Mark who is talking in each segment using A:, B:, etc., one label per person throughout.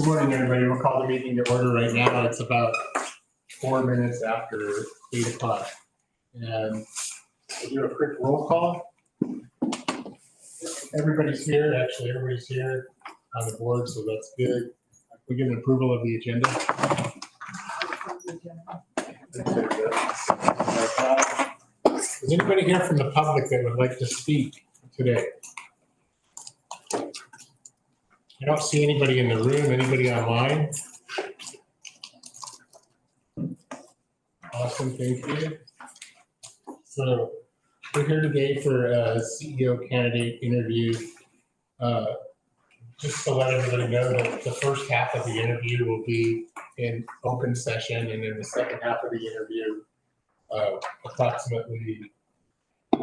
A: Good morning, everybody. We'll call the meeting to order right now. It's about 4 minutes after 8 o'clock. And we'll do a quick roll call. Everybody's here. Actually, everybody's here on the board, so that's good. We get an approval of the agenda. Is anybody here from the public that would like to speak today? I don't see anybody in the room. Anybody online? Awesome, thank you. So we're here today for a CEO candidate interview. Just to let everybody know that the first half of the interview will be in open session, and then the second half of the interview, approximately, I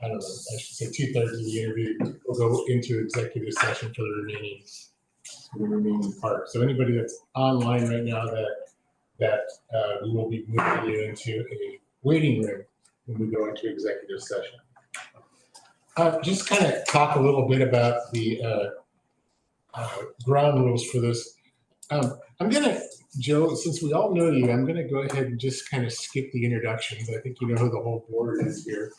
A: don't know, I should say 2/3 of the interview will go into executive session for the remaining part. So anybody that's online right now that we will be moving you into a waiting room when we go into executive session. Just kind of talk a little bit about the ground rules for this. I'm gonna, Joe, since we all know you, I'm gonna go ahead and just kind of skip the introductions. I think you know who the whole board is here.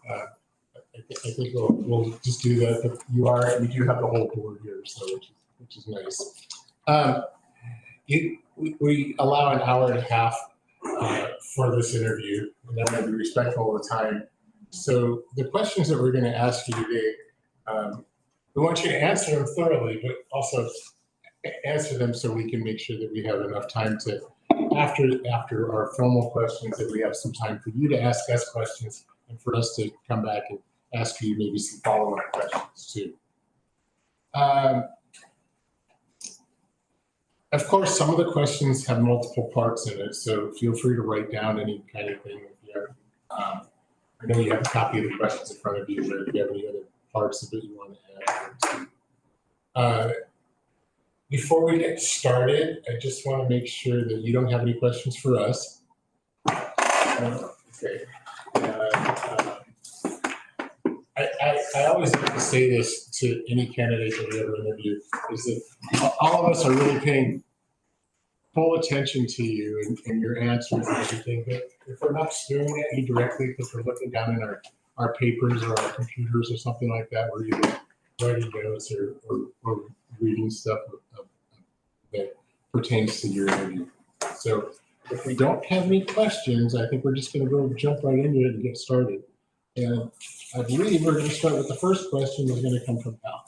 A: I think we'll just do that. But we do have the whole board here, so which is nice. We allow an hour and a half for this interview, and I'm going to be respectful of the time. So the questions that we're going to ask you today, we want you to answer them thoroughly, but also answer them so we can make sure that we have enough time to, after our formal questions, that we have some time for you to ask us questions and for us to come back and ask you maybe some follow-up questions too. Of course, some of the questions have multiple parts in it, so feel free to write down any kind of thing. If you have, I know you have a copy of the questions in front of you, but if you have any other parts of it you want to add. Before we get started, I just want to make sure that you don't have any questions for us. Okay. I always like to say this to any candidate that we ever interview, is that all of us are really paying full attention to you and your answers and everything. But if we're not staring at you directly because we're looking down in our papers or our computers or something like that, we're either writing notes or reading stuff that pertains to your interview. So if we don't have any questions, I think we're just going to go jump right into it and get started. And I believe we're going to start with the first question that's going to come from Pal.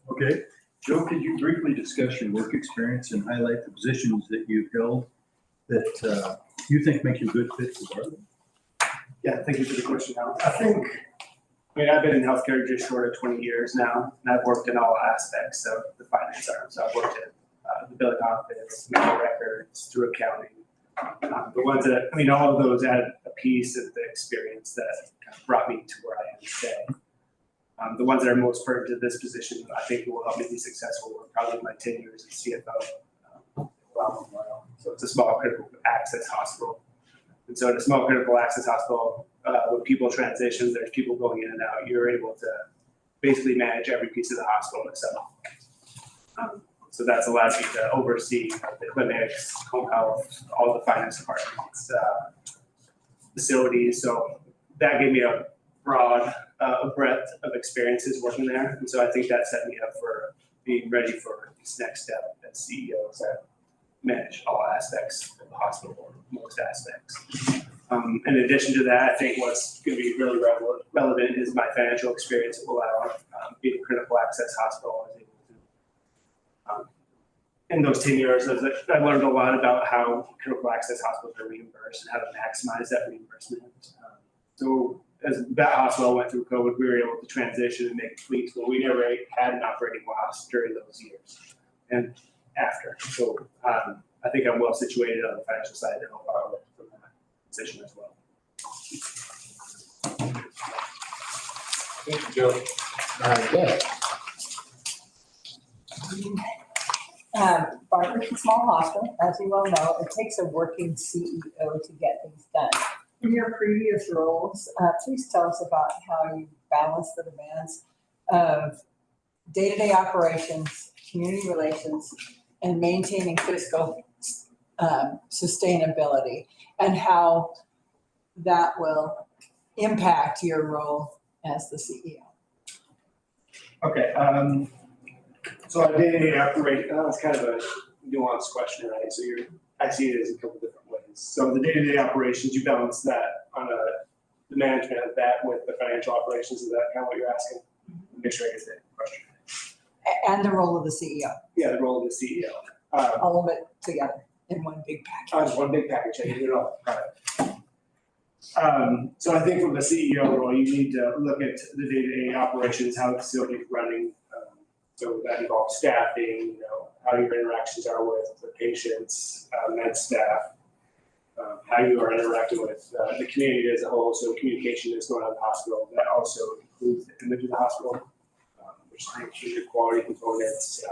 B: Okay. Joe, could you briefly discuss your work experience and highlight the positions that you've held that you think make you a good fit for Bartlett?
C: Yeah, thank you for the question, Al. I've been in healthcare just short of 20 years now, and I've worked in all aspects of the finance arm. So I've worked at the billing office, medical records, through accounting. The ones that, all of those add a piece of the experience that kind of brought me to where I am today. The ones that are most pertinent to this position, I think will help me be successful, were probably my 10 years as CFO. So it's a small critical access hospital. And so in a small critical access hospital, when people transition, there's people going in and out, you're able to basically manage every piece of the hospital itself. So that's allowed me to oversee the clinics, home health, all the finance departments, facilities. So that gave me a broad breadth of experiences working there. And so I think that set me up for being ready for this next step as CEO, to manage all aspects of the hospital, or most aspects. In addition to that, I think what's going to be really relevant is my financial experience at Wallowa. Being a critical access hospital, I was able to, in those 10 years, I learned a lot about how critical access hospitals are reimbursed and how to maximize that reimbursement. So as that hospital went through COVID, we were able to transition and make tweaks, but we never had an operating loss during those years and after. So I think I'm well situated on the financial side to help out from that position as well.
A: Thank you, Joe.
D: Bartlett's a small hospital, as you well know. It takes a working CEO to get things done. In your previous roles, please tell us about how you balance the demands of day-to-day operations, community relations, and maintaining fiscal sustainability, and how that will impact your role as the CEO.
C: Okay, so on day-to-day operation, it's kind of a nuanced question, right? So I see it as a couple different ways. So the day-to-day operations, you balance that on the management of that with the financial operations. Is that kind of what you're asking? Make sure I get that question.
D: And the role of the CEO,
C: Yeah, the role of the CEO.
D: all of it together in one big package.
C: Just one big package, I can do it all. So I think from the CEO role, you need to look at the day-to-day operations, how the facility is running. So that involves staffing, how your interactions are with the patients, med staff, how you are interacting with the community as a whole. So communication is going on in the hospital. That also includes the image of the hospital, which includes your quality components,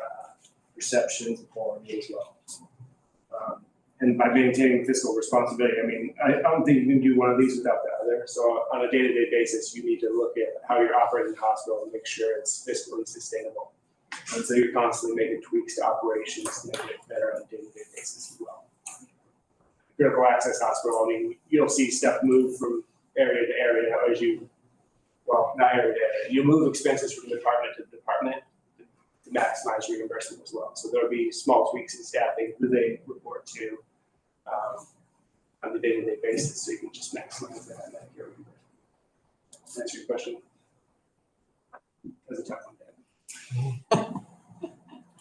C: perceptions, and quality as well. And by maintaining fiscal responsibility, I don't think you can do one of these without the other. So on a day-to-day basis, you need to look at how you're operating the hospital and make sure it's fiscally sustainable. And so you're constantly making tweaks to operations to make it better on a day-to-day basis as well. Critical access hospital, you'll see stuff move from area to area as not area to area. You move expenses from department to department to maximize reimbursement as well. So there'll be small tweaks in staffing who they report to on the day-to-day basis, so you can just maximize that Medicare reimbursement. Answer your question? That's a tough one.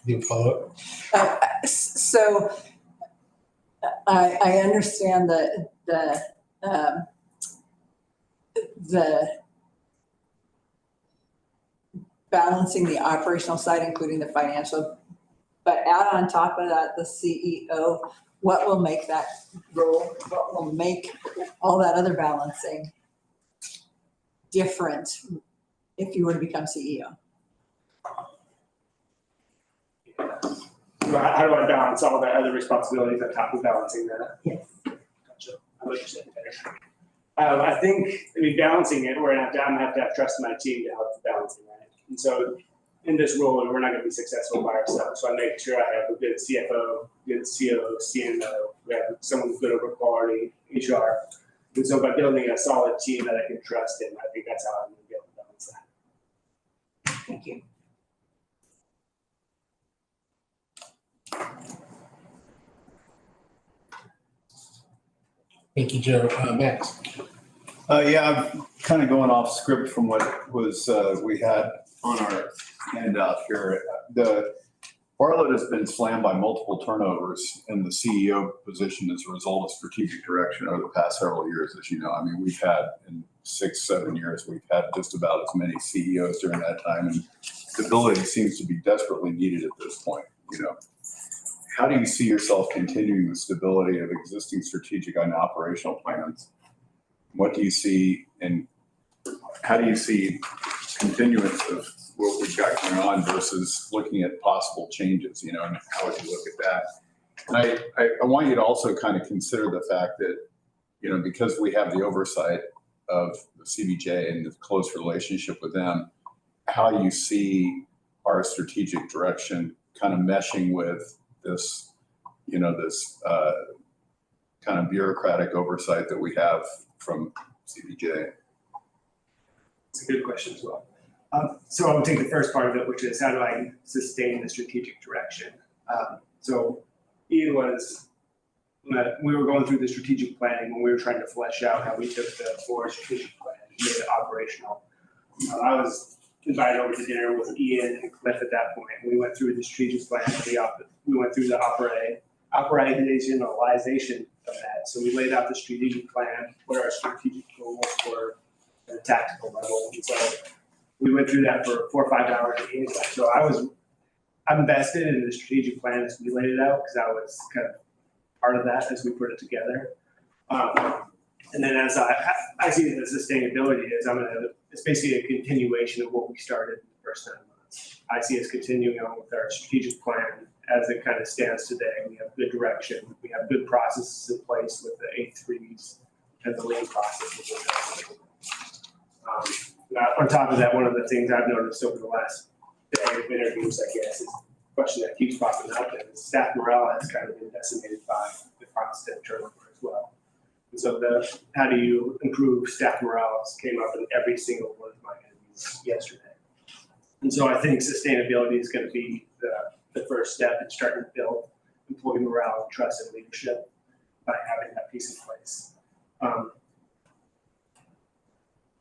A: You follow up?
D: So I understand the balancing the operational side, including the financial, but add on top of that, the CEO, what will make that role, what will make all that other balancing different if you were to become CEO?
C: How do I balance all the other responsibilities on top of balancing that?
D: Yes.
C: Gotcha. I understand better. I think, balancing it, I'm gonna have to have trust in my team to help the balancing, right? And so in this role, we're not gonna be successful by ourselves. So I make sure I have a good CFO, good CO, CNO, we have someone who's good over quality, HR. And so by building a solid team that I can trust in, I think that's how I'm gonna be able to balance that.
D: Thank you.
A: Thank you, Joe. Max?
E: Yeah, I'm kind of going off script from what was we had on our handout here. Bartlett has been slammed by multiple turnovers in the CEO position as a result of strategic direction over the past several years, as you know. We've had in 6-7 years, we've had just about as many CEOs during that time, and stability seems to be desperately needed at this point. How do you see yourself continuing the stability of existing strategic and operational plans? What do you see, and how do you see continuance of what we've got going on versus looking at possible changes, and how would you look at that? And I want you to also kind of consider the fact that, because we have the oversight of the CBJ and the close relationship with them, how you see our strategic direction kind of meshing with this, this kind of bureaucratic oversight that we have from CBJ.
C: It's a good question as well. So I'll take the first part of it, which is how do I sustain the strategic direction? So Ian we were going through the strategic planning when we were trying to flesh out how we took the forward strategic plan and made it operational. I was invited over to dinner with Ian and Cliff at that point. We went through the strategic plan. We went through the operationalization of that. So we laid out the strategic plan, what our strategic goals were at a tactical level. And so we went through that for 4 or 5 hours at Ian's. So I'm invested in the strategic plan as we laid it out because I was kind of part of that as we put it together. And then as I see the sustainability is it's basically a continuation of what we started in the first 9 months. I see us continuing on with our strategic plan as it kind of stands today. We have good direction. We have good processes in place with the 8-3s and the lean process. On top of that, one of the things I've noticed over the last day of interviews, I guess, is question that keeps popping up, and staff morale has kind of been decimated by the constant turnover as well. And so how do you improve staff morale came up in every single one of my interviews yesterday. And so I think sustainability is going to be the first step in starting to build employee morale, trust, and leadership by having that piece in place.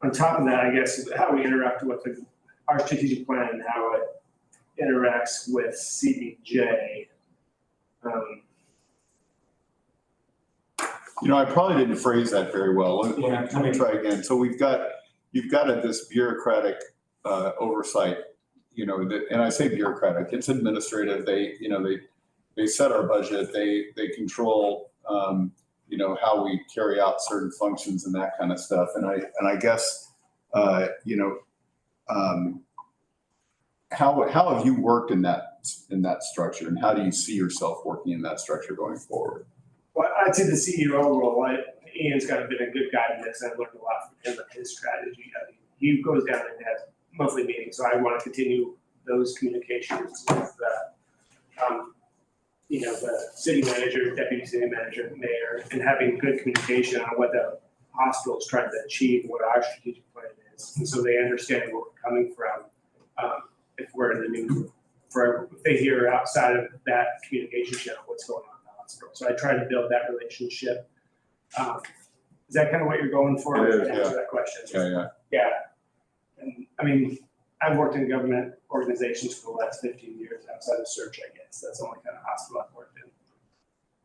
C: On top of that, I guess, how we interact with our strategic plan and how it interacts with CBJ.
E: I probably didn't phrase that very well. Let me try again. So you've got this bureaucratic oversight, and I say bureaucratic, it's administrative. They set our budget, they control, how we carry out certain functions and that kind of stuff. And I guess, how have you worked in that structure, and how do you see yourself working in that structure going forward?
C: Well, I'd say the CEO role, Ian's kind of been a good guide in this. I've learned a lot from him and his strategy. He goes down and has monthly meetings, so I want to continue those communications with the city manager, deputy city manager, mayor, and having good communication on what the hospital is trying to achieve, what our strategic plan is. And so they understand where we're coming from. If we're in the new, if they hear outside of that communication channel, what's going on in the hospital. So I try to build that relationship. Is that kind of what you're going for?
E: It is,
C: to answer that question?
E: Yeah.
C: And I mean, I've worked in government organizations for the last 15 years outside of search, I guess. That's the only kind of hospital I've worked in.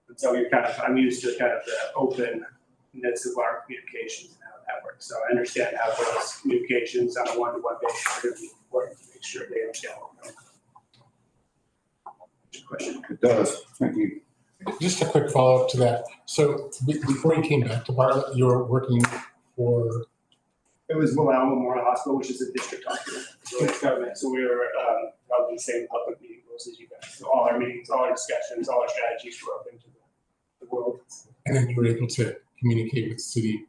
C: And so I'm used to kind of the openness of our communications and how that works. So I understand how those communications on a one-to-one basis are going to be important to make sure they understand what we're doing. Question.
E: It does. Thank you.
A: Just a quick follow-up to that. So before you came back to Bartlett, you were working for?
C: It was Will Allen Memorial Hospital, which is a district hospital. So it's government. So we were probably the same public meeting rules as you guys. So all our meetings, all our discussions, all our strategies were open to the world.
A: And then you were able to communicate with city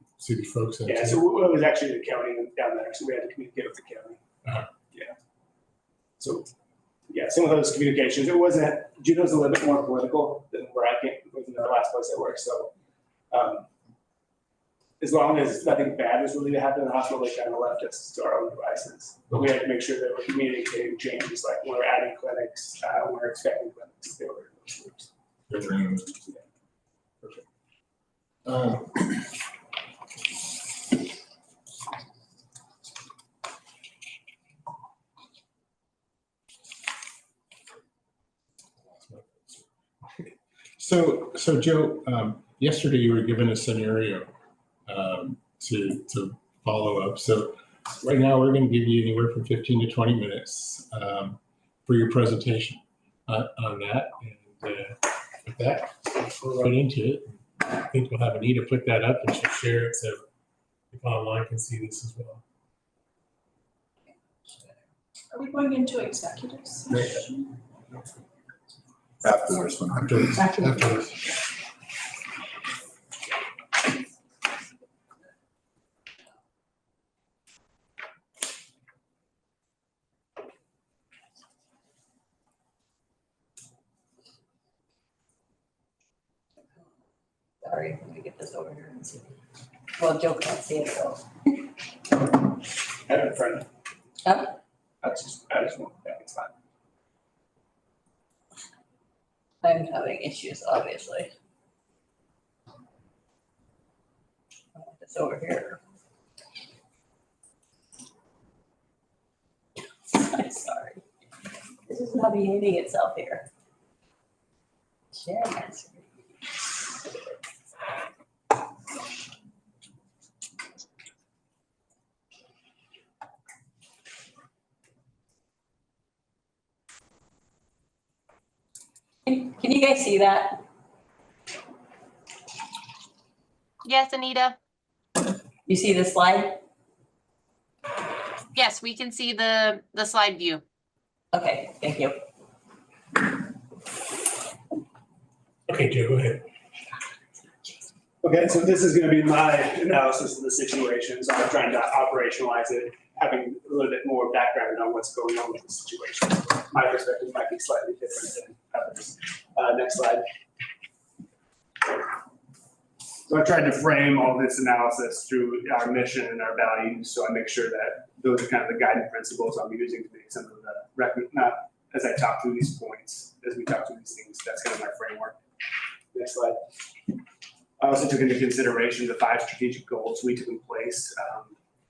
A: folks.
C: Yeah, so it was actually the county down there, so we had to communicate with the county. Yeah. So, yeah, some of those communications, it wasn't, Juneau's a little bit more political than where I came, was in the last place I worked, so as long as nothing bad was really to happen in the hospital, they kind of left us to our own devices. But we had to make sure that we're communicating changes, like when we're adding clinics, when we're expanding clinics, they were in those groups.
A: So Joe, yesterday you were given a scenario to follow up. So right now we're going to give you anywhere from 15 to 20 minutes for your presentation on that. And with that, we'll right into it. I think we'll have Anita put that up and she'll share it so people online can see this as well.
F: Are we going into executive session?
E: Afterwards.
A: Afterwards.
D: Sorry, let me get this over here and see. Well, Joe can't see it though.
C: I have a friend.
D: Huh?
C: I just want that, it's fine.
D: I'm having issues, obviously. I want this over here. I'm sorry. This is not behaving itself here. Share my screen. Can you guys see that?
G: Yes, Anita.
D: You see the slide?
G: Yes, we can see the slide view.
D: Okay, thank you.
A: Okay, Joe, go ahead.
C: Okay, so this is going to be my analysis of the situation. So I'm trying to operationalize it having a little bit more background on what's going on with the situation. My perspective might be slightly different than others. Next slide. So I tried to frame all this analysis through our mission and our values, so I make sure that those are kind of the guiding principles I'm using to make some of the not as I talk through these points, as we talk through these things, that's kind of my framework. Next slide. I also took into consideration the 5 strategic goals we took in place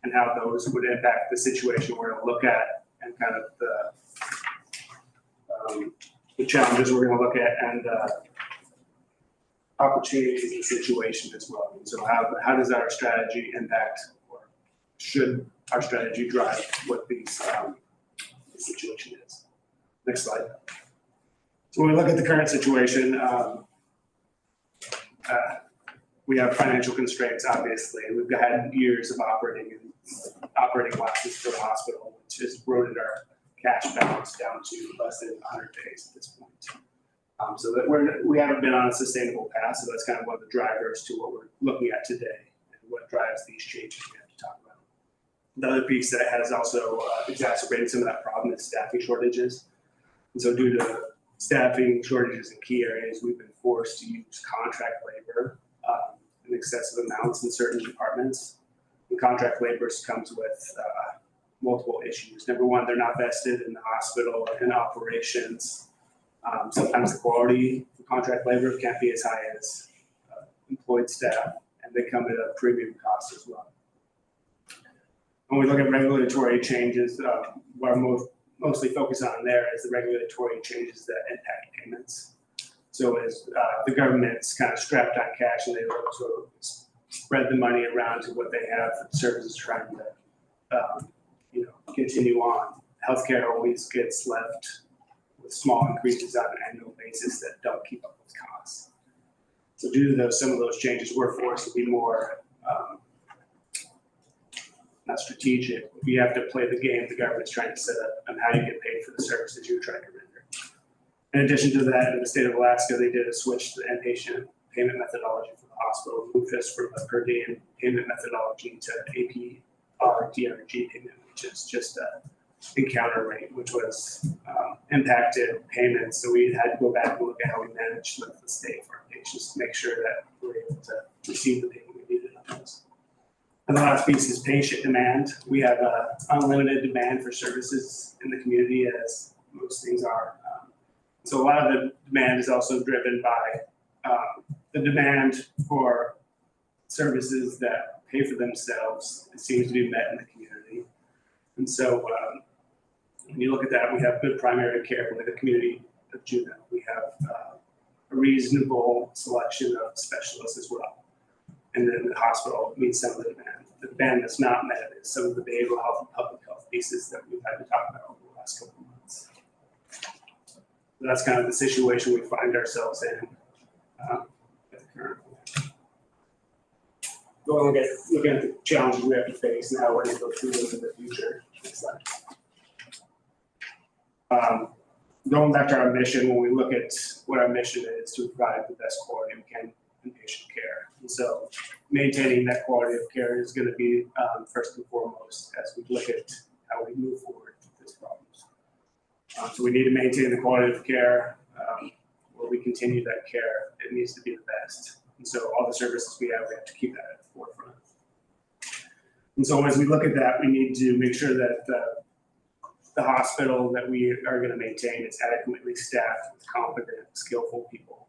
C: and how those would impact the situation we're going to look at and kind of the challenges we're going to look at and opportunities in the situation as well. And so how does our strategy impact, or should our strategy drive what the situation is? Next slide. So when we look at the current situation, we have financial constraints, obviously. We've had years of operating losses for the hospital, which has eroded our cash balance down to less than 100 days at this point. So that we haven't been on a sustainable path, so that's kind of one of the drivers to what we're looking at today and what drives these changes we have to talk about. The other piece that has also exacerbated some of that problem is staffing shortages. And so due to staffing shortages in key areas, we've been forced to use contract labor in excessive amounts in certain departments. And contract labor comes with multiple issues. Number one, they're not vested in the hospital and operations. Sometimes the quality of contract labor can't be as high as employed staff, and they come at a premium cost as well. When we look at regulatory changes, what I'm mostly focused on there is the regulatory changes that impact payments. So as the government's kind of strapped on cash and they sort of spread the money around to what they have for the services trying to continue on. Healthcare always gets left with small increases on an annual basis that don't keep up with costs. So due to some of those changes, we're forced to be more not strategic. You have to play the game the government's trying to set up and how you get paid for the services you're trying to render. In addition to that, in the state of Alaska, they did a switch to the inpatient payment methodology for the hospital, moved us from a per diem payment methodology to APR DRG payment, which is just a encounter rate, which was impacted payments. So we had to go back and look at how we managed with the state for our patients to make sure that we were able to receive the payment we needed on those. And the last piece is patient demand. We have unlimited demand for services in the community, as most things are. So a lot of the demand is also driven by the demand for services that pay for themselves. It seems to be met in the community. And so when you look at that, we have good primary care with the community of Juneau. We have a reasonable selection of specialists as well. And then the hospital meets some of the demand. The demand that's not met is some of the behavioral health and public health pieces that we've had to talk about over the last couple of months. So that's kind of the situation we find ourselves in at the current point. Looking at the challenges we have to face and how we're going to go through those in the future. Next slide. Going back to our mission, when we look at what our mission is to provide the best quality we can in patient care. And so maintaining that quality of care is going to be first and foremost as we look at how we move forward with these problems. So we need to maintain the quality of care. Where we continue that care, it needs to be the best. And so all the services we have to keep that at the forefront. And so as we look at that, we need to make sure that the hospital that we are going to maintain is adequately staffed with competent, skillful people.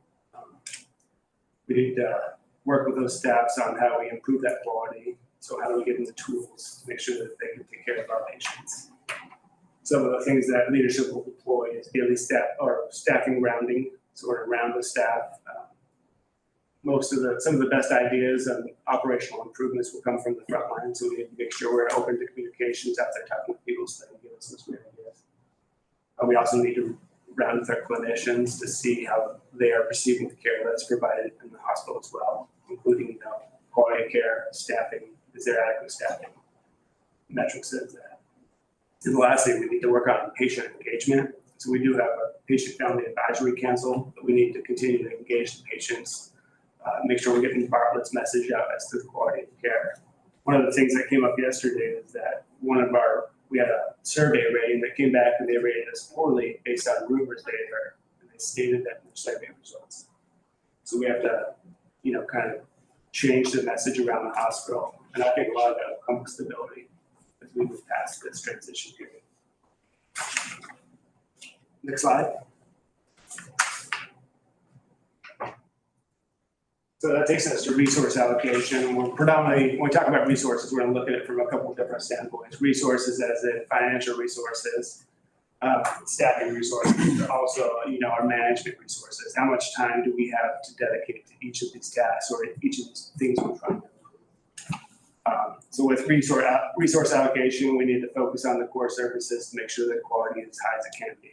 C: We need to work with those staffs on how we improve that quality. So how do we give them the tools to make sure that they can take care of our patients? Some of the things that leadership will deploy is daily staff or staffing rounding, sort of round the staff. Some of the best ideas and operational improvements will come from the front line. So we need to make sure we're open to communications out there talking with people so they can give us those great ideas. We also need to round with our clinicians to see how they are receiving the care that's provided in the hospital as well, including quality of care, staffing. Is there adequate staffing? Metrics says that. And the last thing, we need to work on patient engagement. So we do have a patient family advisory council, but we need to continue to engage the patients, make sure we're getting Bartlett's message out as to the quality of care. One of the things that came up yesterday is that we had a survey rating that came back and they rated us poorly based on rumors they had heard. And they stated that in their survey results. So we have to, kind of change the message around the hospital. And I think a lot of that will come with stability as we move past this transition period. Next slide. So that takes us to resource allocation. We're predominantly, when we talk about resources, we're going to look at it from a couple of different standpoints. Resources as in financial resources, staffing resources, but also, our management resources. How much time do we have to dedicate to each of these tasks or each of these things we're trying to improve? So with resource allocation, we need to focus on the core services to make sure that quality is as high as it can be.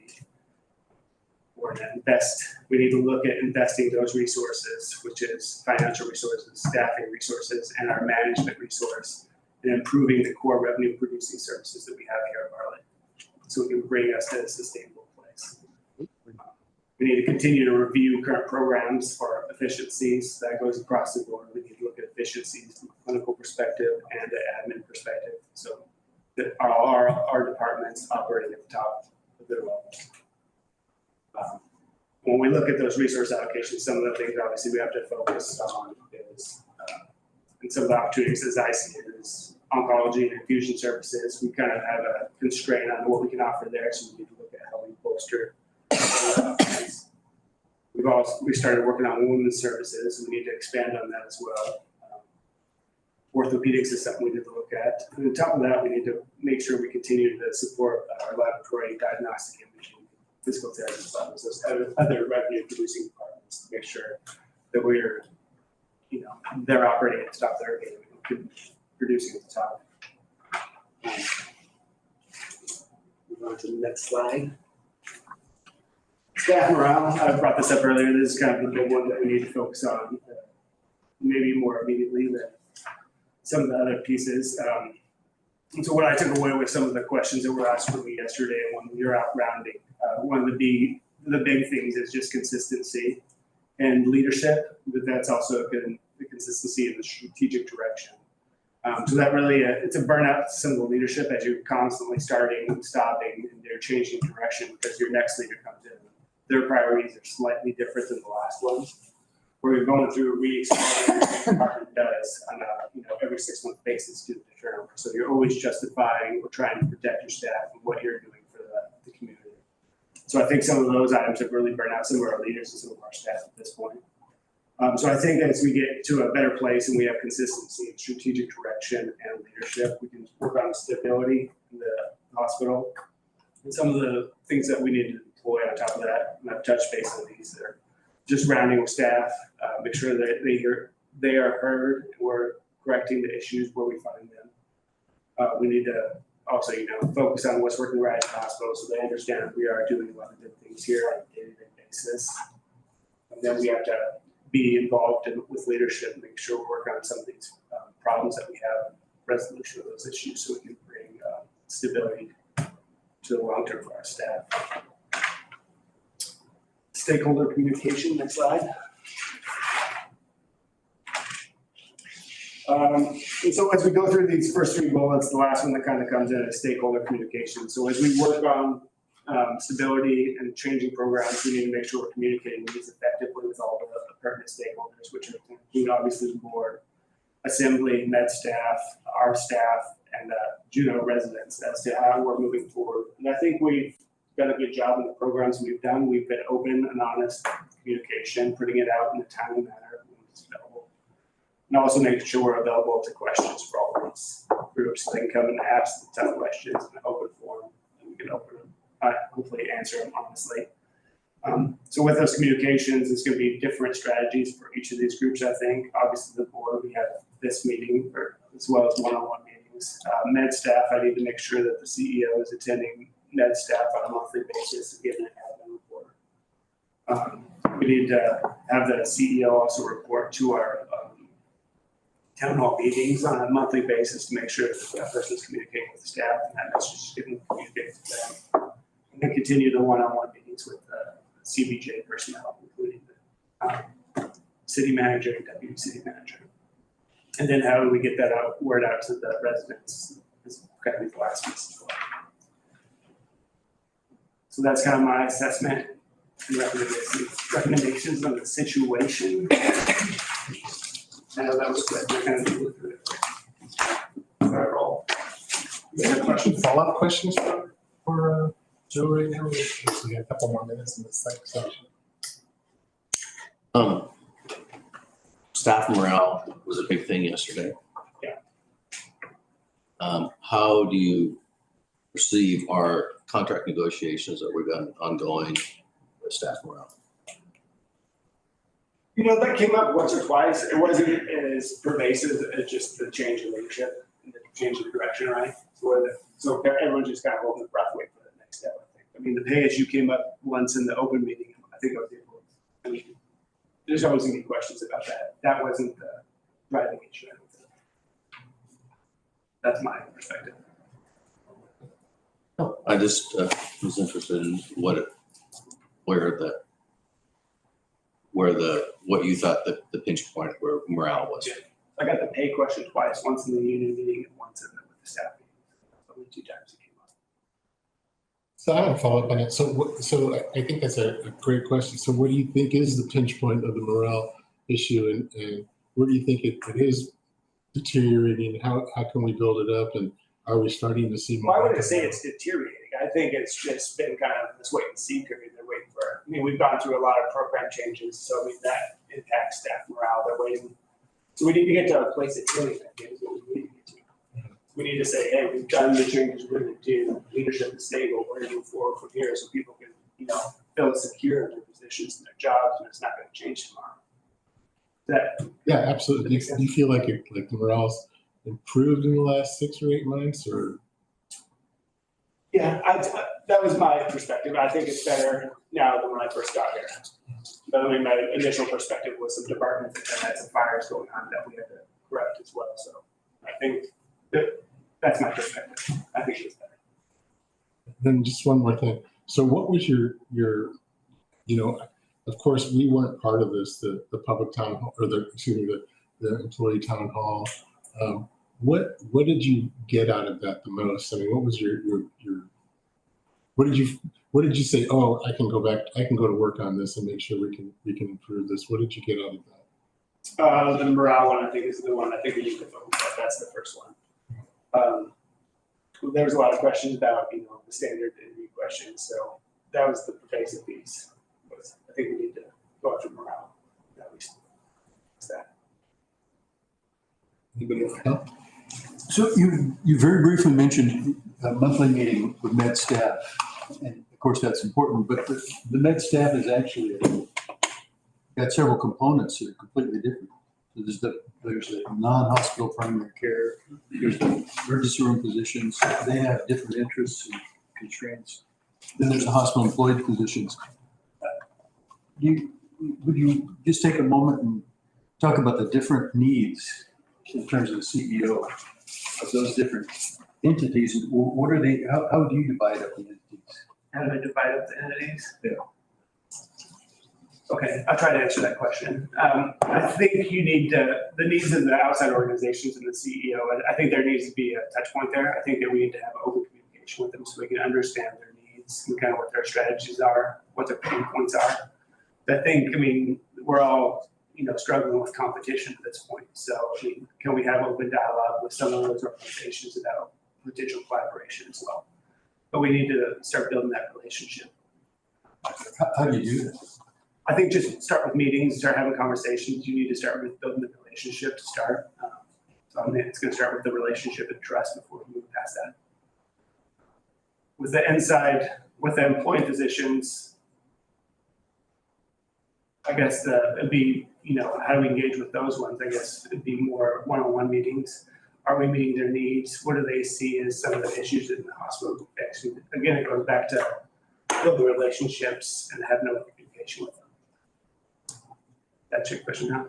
C: We need to look at investing those resources, which is financial resources, staffing resources, and our management resource, and improving the core revenue producing services that we have here at Bartlett, so we can bring us to a sustainable place. We need to continue to review current programs for efficiencies. That goes across the board. We need to look at efficiencies from a clinical perspective and an admin perspective, so that our departments operating at the top of their levels. When we look at those resource allocations, some of the things obviously we have to focus on is, and some of the opportunities as I see it is oncology and infusion services. We kind of have a constraint on what we can offer there, so we need to look at how we bolster. We started working on women's services, and we need to expand on that as well. Orthopedics is something we need to look at. And on top of that, we need to make sure we continue to support our laboratory diagnostic imaging, physical therapy departments, those other revenue producing departments to make sure that we're, they're operating at the top of their game and producing at the top. Move on to the next slide. Staff morale, I brought this up earlier. This is kind of the big one that we need to focus on, maybe more immediately than some of the other pieces. And so what I took away with some of the questions that were asked for me yesterday when we were out rounding, one of the big things is just consistency and leadership, but that's also the consistency in the strategic direction. So that really, it's a burnout to some of the leadership as you're constantly starting and stopping and they're changing direction because your next leader comes in. Their priorities are slightly different than the last ones. We're going through a re-exploring what the department does on a, every 6-month basis due to the turnover. So you're always justifying or trying to protect your staff and what you're doing for the community. So I think some of those items have really burned out some of our leaders and some of our staff at this point. So I think as we get to a better place and we have consistency and strategic direction and leadership, we can work on stability in the hospital. And some of the things that we need to deploy on top of that, and I've touched base on these, that are just rounding with staff, make sure that they are heard, and we're correcting the issues where we find them. We need to also, focus on what's working right at the hospital so they understand that we are doing a lot of good things here on a day-to-day basis. And then we have to be involved with leadership and make sure we work on some of these problems that we have, resolution of those issues so we can bring stability to the long term for our staff. Stakeholder communication, next slide. And so as we go through these first 3 bullets, the last one that kind of comes in is stakeholder communication. So as we work on stability and changing programs, we need to make sure we're communicating these effectively with all the pertinent stakeholders, which include obviously the board, assembly, med staff, our staff, and Juneau residents as to how we're moving forward. And I think we've done a good job in the programs we've done. We've been open and honest communication, putting it out in a timely manner when it's available. And also making sure we're available to questions for all of these groups so they can come and ask the tough questions in an open forum and we can hopefully answer them honestly. So with those communications, it's going to be different strategies for each of these groups, I think. Obviously, the board, we have this meeting as well as one-on-one meetings. Med staff, I need to make sure that the CEO is attending med staff on a monthly basis and getting an admin report. We need to have the CEO also report to our town hall meetings on a monthly basis to make sure that that person is communicating with the staff and that message is getting communicated to them. And then continue the one-on-one meetings with CBJ personnel, including the city manager and deputy city manager. And then how do we get that word out to the residents is kind of be the last piece as well. So that's kind of my assessment and recommendations on the situation. I know that was good. We're kind of moving through it. Overall.
A: Follow-up questions for Joe right now? We got a couple more minutes in this section.
H: Staff morale was a big thing yesterday.
C: Yeah.
H: How do you perceive our contract negotiations that we've got ongoing with staff morale?
C: You know, that came up once or twice. It wasn't as pervasive as just the change in leadership and the change in direction, right? So everyone's just kind of holding their breath, waiting for the next step, I think. I mean, the pay issue came up once in the open meeting. I think I was able to, I mean, there's always gonna be questions about that. That wasn't the driving issue. I don't think. That's my perspective.
H: I just was interested in what you thought the pinch point where morale was.
C: Yeah. I got the pay question twice, once in the union meeting and once with the staff meeting. Only 2 times it came up.
A: So I have a follow-up on it. So I think that's a great question. So what do you think is the pinch point of the morale issue, and where do you think it is deteriorating? How can we build it up, and are we starting to see more?
C: Well, I wouldn't say it's deteriorating. I think it's just been kind of this wait and see period. They're waiting for, I mean, we've gone through a lot of program changes, so I mean, that impacts staff morale. They're waiting. So we need to get to a place that's really effective is what we need to get to. We need to say, hey, we've done the changes we're going to do. Leadership is stable. We're going to move forward from here so people can, you know, feel secure in their positions and their jobs, and it's not going to change tomorrow.
A: Yeah, absolutely. Do you feel like the morale's improved in the last 6 or 8 months, or?
C: Yeah, that was my perspective. I think it's better now than when I first got here. But I mean, my initial perspective was some departments that had some fires going on that we had to correct as well. So I think that's my perspective. I think it's better.
A: Then just one more thing. So what was your, you know, of course, we weren't part of this, the public town hall, or the employee town hall. What did you get out of that the most? I mean, what was your what did you say? Oh, I can go to work on this and make sure we can improve this. What did you get out of that?
C: The morale one, I think, is the one I think we need to focus on. That's the first one. There was a lot of questions about, you know, the standard interview questions. So that was the pervasive piece. I think we need to go after morale. At least that's that.
A: Anybody else?
B: So you very briefly mentioned a monthly meeting with med staff, and of course that's important, but the med staff is actually got several components that are completely different. So there's the non-hospital primary care, there's the emergency room physicians, they have different interests and constraints. Then there's the hospital employed physicians. Would you just take a moment and talk about the different needs in terms of the CEO of those different entities? What are they, how do you divide up the entities?
C: How do I divide up the entities?
B: Yeah.
C: Okay, I'll try to answer that question. I think you need the needs of the outside organizations and the CEO. I think there needs to be a touch point there. I think that we need to have open communication with them so we can understand their needs and kind of what their strategies are, what their pain points are. I think, I mean, we're all, you know, struggling with competition at this point. So, I mean, can we have open dialogue with some of those organizations about potential collaboration as well? But we need to start building that relationship.
B: How do you do that?
C: I think just start with meetings, start having conversations. You need to start with building the relationship to start. So I mean, it's going to start with the relationship and trust before we move past that. With the inside, with the employee positions, I guess it'd be, you know, how do we engage with those ones? I guess it'd be more one-on-one meetings. Are we meeting their needs? What do they see as some of the issues in the hospital? Actually, again, it goes back to building relationships and have no communication with them. That's your question now?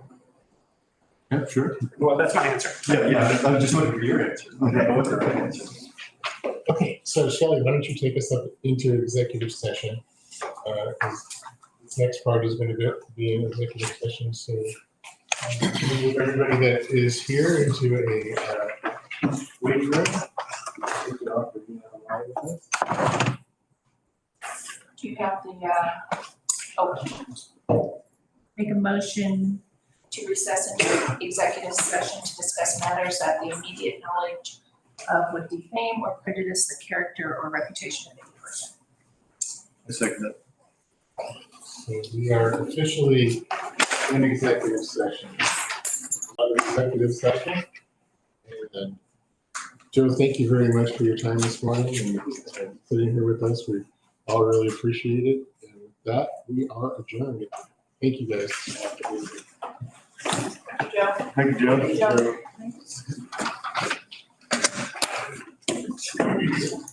B: Yeah, sure.
C: Well, that's my answer.
B: Yeah, I'm just looking for your answer. I don't know what the right answer is.
A: Okay, so Shelley, why don't you take us up into executive session? 'Cause this next part is going to be an executive session. So we'll move everybody that is here into a waiting room. y'all for being online with us.
F: Do you have make a motion to recess into executive session to discuss matters that the immediate knowledge of would defame or prejudice the character or reputation of any person.
E: I second that.
A: So we are officially in executive session. Another executive session. And Joe, thank you very much for your time this morning and sitting here with us. We all really appreciate it. And with that, we are adjourned. Thank you, guys.
E: Thank you, Joe.
F: Joe.